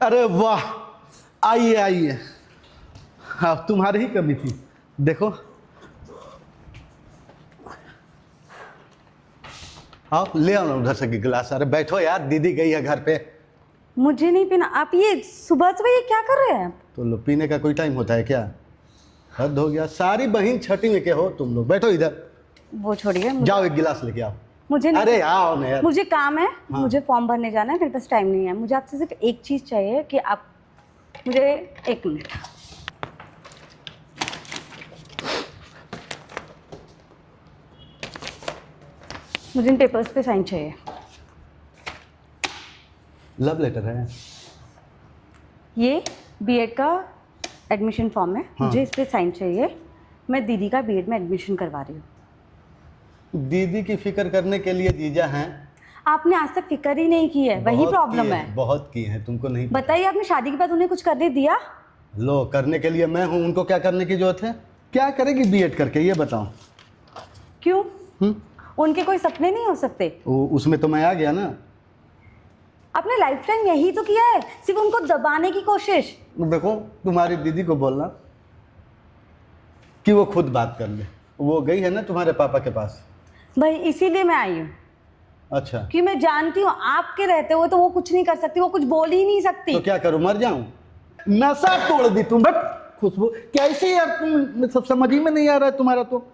अरे वाह, आइए आइए। हाँ, तुम्हारी ही कमी थी। देखो, आओ ले आओ ना उधर से गिलास। अरे बैठो यार, दीदी गई है घर पे। मुझे नहीं पीना। आप ये सुबह सुबह ये क्या कर रहे हैं? तो लो, पीने का कोई टाइम होता है क्या? हद हो गया। सारी बहन छठी में के हो तुम लोग। बैठो इधर। वो छोड़िए, जाओ एक गिलास लेके आओ। मुझे नहीं। अरे आओ ना यार। मुझे काम है। हाँ। मुझे फॉर्म भरने जाना है, मेरे पास टाइम नहीं है। मुझे आपसे सिर्फ एक चीज़ चाहिए कि आप मुझे 1 मिनट। मुझे इन पेपर्स पे साइन चाहिए। लव लेटर है? ये बीएड का एडमिशन फॉर्म है। हाँ। मुझे इस पे साइन चाहिए। मैं दीदी का बीएड में एडमिशन करवा रही हूँ। दीदी की फिक्र करने के लिए जीजा हैं। आपने आज तक फिक्र ही नहीं की है, वही प्रॉब्लम है। बहुत की है, तुमको नहीं पता। बताइए, आपने शादी के बाद उन्हें कुछ करने दिया? लो, करने के लिए मैं हूँ, उनको क्या करने की जरूरत है? क्या करेगी बीएड करके, ये बताओ। क्यों? उनके कोई सपने नहीं हो सकते? उसमें तो मैं आ गया ना। आपने लाइफ टाइम यही तो किया है, सिर्फ उनको दबाने की कोशिश। देखो, तुम्हारी दीदी को बोलना कि वो खुद बात कर ले। वो गई है ना तुम्हारे पापा के पास। भाई इसीलिए मैं आई हूँ। अच्छा, कि मैं जानती हूँ आपके रहते हुए तो वो कुछ नहीं कर सकती, वो कुछ बोल ही नहीं सकती। तो क्या करूं, मर जाऊं? नशा तोड़ दी तुम। बट खुशबू कैसी यार, तुम सब समझ ही में नहीं आ रहा है तुम्हारा। तो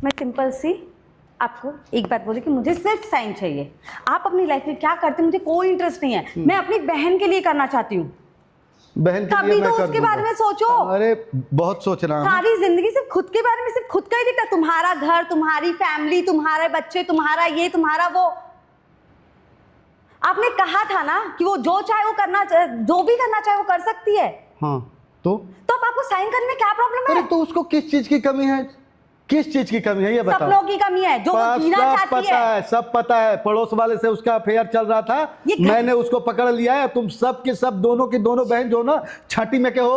मैं सिंपल सी आपको एक बात बोली कि मुझे सिर्फ साइन चाहिए। आप अपनी लाइफ में क्या करते हैं मुझे कोई इंटरेस्ट नहीं है। मैं अपनी बहन के लिए करना चाहती हूँ। बहन के कभी लिए मैं तो कर उसके दूंगा। बारे में सोचो। अरे बहुत सोच रहा हूँ। सारी जिंदगी सिर्फ खुद के बारे में, सिर्फ खुद का ही दिखता है। तुम्हारा घर, तुम्हारी फैमिली, तुम्हारे बच्चे, तुम्हारा ये, तुम्हारा वो। आपने कहा था ना कि वो जो चाहे वो करना, जो भी करना चाहे वो कर सकती है। हाँ, तो अब आपको साइन करने में क्या प्रॉब्लम है? अरे तो उसको किस चीज की कमी है? किस चीज की कमी है ये बताओ। सपनों की कमी है, जो वो जीना सब चाहती पता है, सब पता है। पड़ोस वाले से उसका अफेयर चल रहा था, मैंने उसको पकड़ लिया है। तुम सब के सब, दोनों की दोनों बहन जो ना छठी में के हो,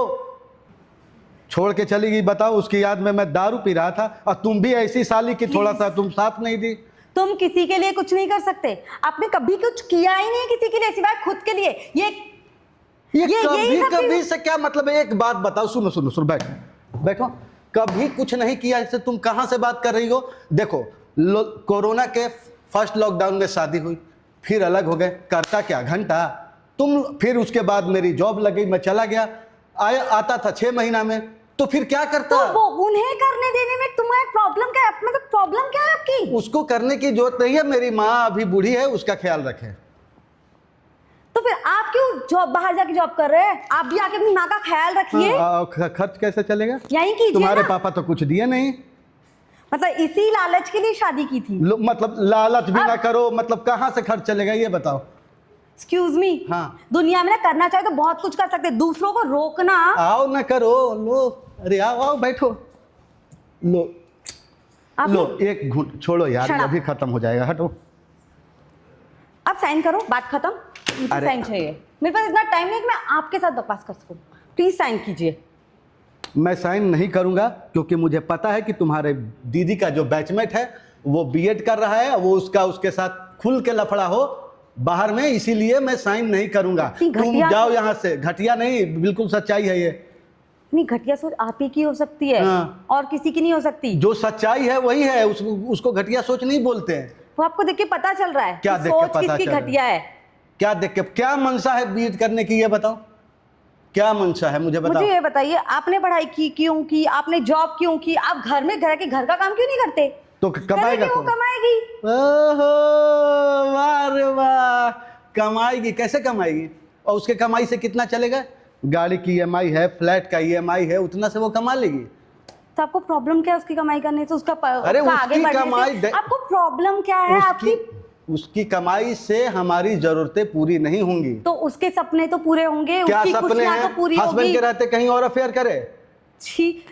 छोड़ के चली गई। बताओ, उसकी याद में मैं दारू पी रहा था, और तुम भी ऐसी साली की थोड़ा सा तुम साथ नहीं दी। तुम किसी के लिए कुछ नहीं कर सकते। आपने कभी कुछ किया ही नहीं किसी के लिए सिवाय खुद के लिए। ये कभी कभी से क्या मतलब है? एक बात बताओ, सुनो सुनो सुनो, बैठो बैठो। कभी कुछ नहीं किया, इससे तुम कहां से बात कर रही हो? देखो, कोरोना के फर्स्ट लॉकडाउन में शादी हुई, फिर अलग हो गए। करता क्या घंटा तुम। फिर उसके बाद मेरी जॉब लग गई, मैं चला गया। आता था 6 महीना में, तो फिर क्या करता? तो वो उन्हें करने देने में तुम्हें प्रॉब्लम क्या है? मतलब प्रॉब्लम क्या है आपकी? उसको करने की जरूरत नहीं है। मेरी माँ अभी बूढ़ी है, उसका ख्याल रखे। तो फिर आप क्यों जॉब, बाहर जाके जॉब कर रहे हैं? आप भी आके अपनी माँ का ख्याल रखिए। खर्च कैसे चलेगा? यही कीजिए। तुम्हारे ना पापा तो कुछ दिए नहीं। मतलब इसी लालच के लिए शादी की थी? मतलब लालच भी ना करो, मतलब कहाँ से खर्च चलेगा ये बताओ। Excuse me. हाँ, दुनिया में ना करना चाहे तो बहुत कुछ कर सकते, दूसरों को रोकना। आओ ना करो। लो, अरे आओ आओ, बैठो। लो लो, एक घूंट छोड़ो यार, अभी खत्म हो जाएगा। हटो। अब साइन करो, बात खत्म। मुझे साइन चाहिए। मेरे पास इतना टाइम नहीं कि मैं आपके साथ बकवास कर सकूं। प्लीज साइन कीजिए। मैं साइन नहीं करूंगा, क्योंकि मुझे पता है कि तुम्हारे दीदी का जो बैचमेट है वो बीएड कर रहा है, वो उसके साथ खुल के लफड़ा हो बाहर में, इसीलिए मैं साइन नहीं करूंगा। तुम जाओ यहाँ से। घटिया नहीं, बिल्कुल सच्चाई है ये। इतनी घटिया सोच आप ही की हो सकती है। हाँ। और किसी की नहीं हो सकती। जो सच्चाई है वही है, उसको घटिया सोच नहीं बोलते हैं। वो आपको देख के पता चल रहा है। क्या देख के पता किसकी चल रहा है? घटिया है? क्या देख के? क्या मनसा है बीएड करने की ये बताओ। क्या मनसा है मुझे बताओ। मुझे ये बताइए, आपने पढ़ाई की क्यों की? आपने जॉब क्यों की? आप घर में घर का काम क्यों नहीं करते? तो कमाएगा वो कौन? कमाएगी। ओहो, वाह रे वाह। कमाएगी? कैसे कमाएगी? और उसके कमाई से कितना चलेगा? गाड़ी की ईएमआई है, फ्लैट का ईएमआई है, उतना से वो कमा लेगी। तो आपको प्रॉब्लम क्या है उसकी कमाई करने से? उसका अरे उसका उसकी आगे बढ़ने कमाई से आपको प्रॉब्लम क्या है? आपकी उसकी कमाई से हमारी जरूरतें पूरी नहीं होंगी। तो उसके सपने तो पूरे होंगे। क्या उसकी सपने खुशियां हैं? तो पूरी हस्बैंड होगी। के रहते कहीं और अफेयर करे? छी,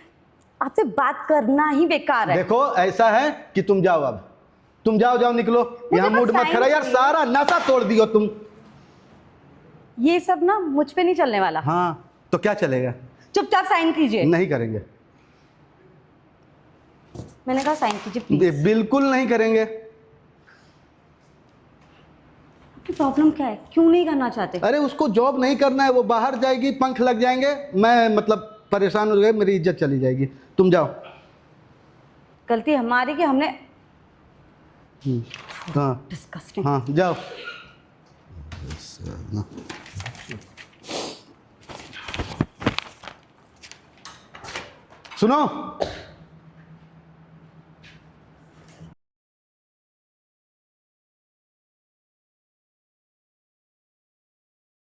आपसे बात करना ही बेकार है। देखो, ऐसा है कि तुम जाओ, अब तुम जाओ जाओ, निकलो यहाँ। मूड मत खड़ा यार, सारा नशा तोड़ दियो तुम। ये सब ना मुझ पे नहीं चलने वाला। हाँ, तो क्या चलेगा? चुपचाप साइन कीजिए। नहीं करेंगे। मैंने कहा साइन कीजिए प्लीज। बिल्कुल नहीं करेंगे। आपकी प्रॉब्लम क्या है, क्यों नहीं करना चाहते? अरे उसको जॉब नहीं करना है, वो बाहर जाएगी, पंख लग जाएंगे, मैं मतलब परेशान हो गए, मेरी इज्जत चली जाएगी। तुम जाओ। गलती हमारी कि हमने। हाँ डिस्गस्टिंग। हाँ जाओ। सुनो,